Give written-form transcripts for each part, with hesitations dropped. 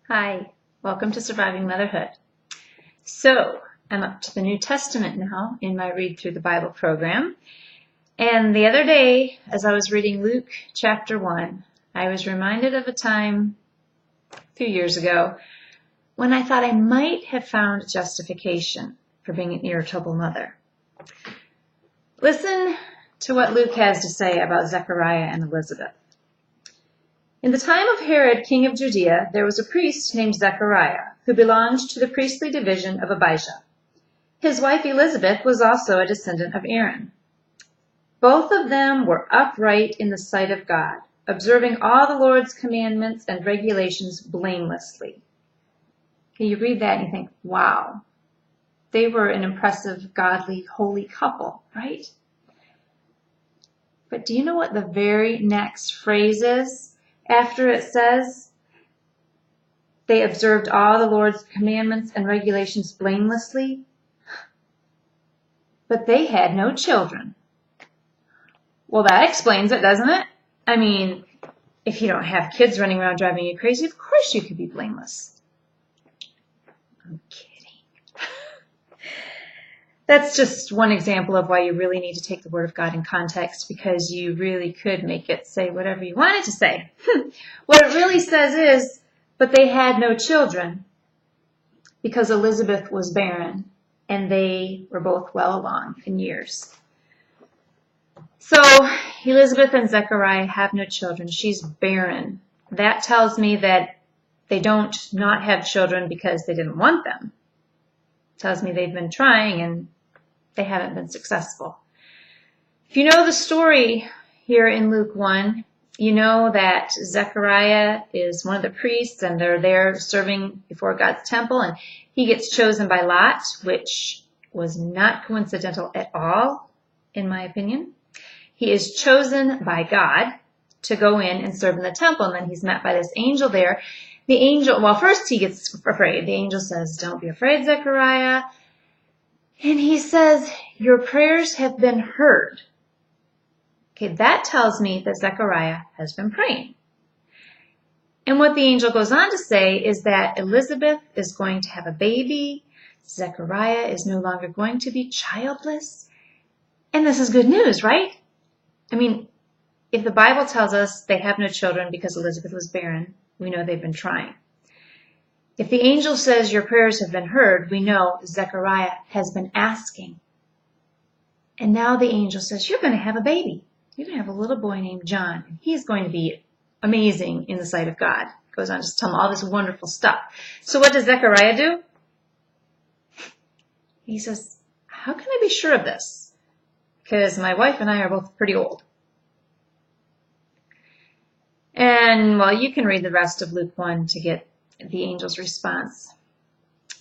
Hi, welcome to Surviving Motherhood. So, I'm up to the New Testament now in my Read Through the Bible program. And the other day, as I was reading Luke chapter 1, I was reminded of a time a few years ago when I thought I might have found justification for being an irritable mother. Listen to what Luke has to say about Zechariah and Elizabeth. In the time of Herod, king of Judea, there was a priest named Zechariah, who belonged to the priestly division of Abijah. His wife Elizabeth was also a descendant of Aaron. Both of them were upright in the sight of God, observing all the Lord's commandments and regulations blamelessly. Okay, you read that and you think, wow, they were an impressive, godly, holy couple, right? But do you know what the very next phrase is? After it says, they observed all the Lord's commandments and regulations blamelessly, but they had no children. Well, that explains it, doesn't it? I mean, if you don't have kids running around driving you crazy, of course you could be blameless. I'm kidding. That's just one example of why you really need to take the Word of God in context, because you really could make it say whatever you want it to say. What it really says is, but they had no children because Elizabeth was barren and they were both well along in years. So Elizabeth and Zechariah have no children. She's barren. That tells me that they don't not have children because they didn't want them. It tells me they've been trying and they haven't been successful. If you know the story here in Luke 1, you know that Zechariah is one of the priests and they're there serving before God's temple, and he gets chosen by Lot, which was not coincidental at all, in my opinion. He is chosen by God to go in and serve in the temple, and then he's met by this angel there. The angel, well, first he gets afraid. The angel says, "Don't be afraid, Zechariah." And he says, "Your prayers have been heard." Okay, that tells me that Zechariah has been praying. And what the angel goes on to say is that Elizabeth is going to have a baby. Zechariah is no longer going to be childless. And this is good news, right? I mean, if the Bible tells us they have no children because Elizabeth was barren, we know they've been trying. If the angel says your prayers have been heard, we know Zechariah has been asking. And now the angel says, you're going to have a baby. You're going to have a little boy named John, and he's going to be amazing in the sight of God. Goes on to tell him all this wonderful stuff. So what does Zechariah do? He says, how can I be sure of this? Because my wife and I are both pretty old. And, well, you can read the rest of Luke 1 to get the angel's response.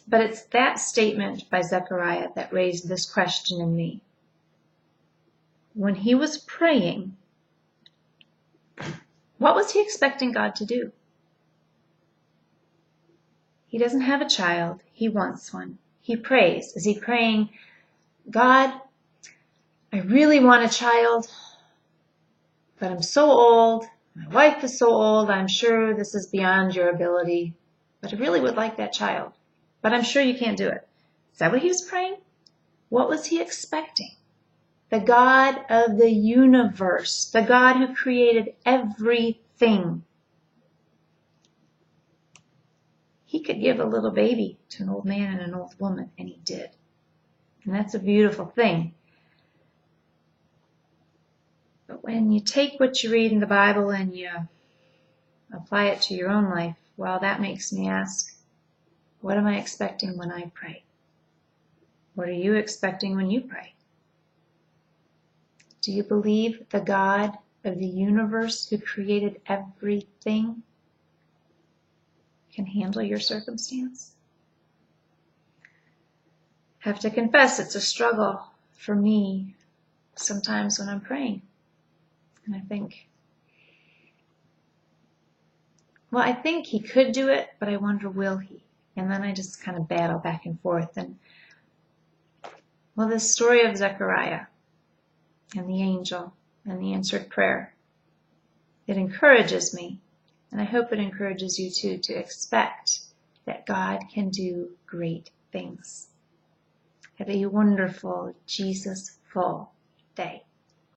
But it's that statement by Zechariah that raised this question in me. When he was praying, what was he expecting God to do? He doesn't have a child. He wants one. He prays. Is he praying, God, I really want a child, but I'm so old. My wife is so old. I'm sure this is beyond your ability, but I really would like that child. But I'm sure you can't do it. Is that what he was praying? What was he expecting? The God of the universe, the God who created everything. He could give a little baby to an old man and an old woman, and he did. And that's a beautiful thing. But when you take what you read in the Bible and you apply it to your own life, well, that makes me ask, what am I expecting when I pray? What are you expecting when you pray? Do you believe the God of the universe who created everything can handle your circumstance? I have to confess, it's a struggle for me sometimes when I'm praying. And I think, well, I think he could do it, but I wonder, will he? And then I just kind of battle back and forth. And, well, this story of Zechariah and the angel and the answered prayer, it encourages me And I hope it encourages you too to expect that God can do great things. Have a wonderful, Jesus-full day.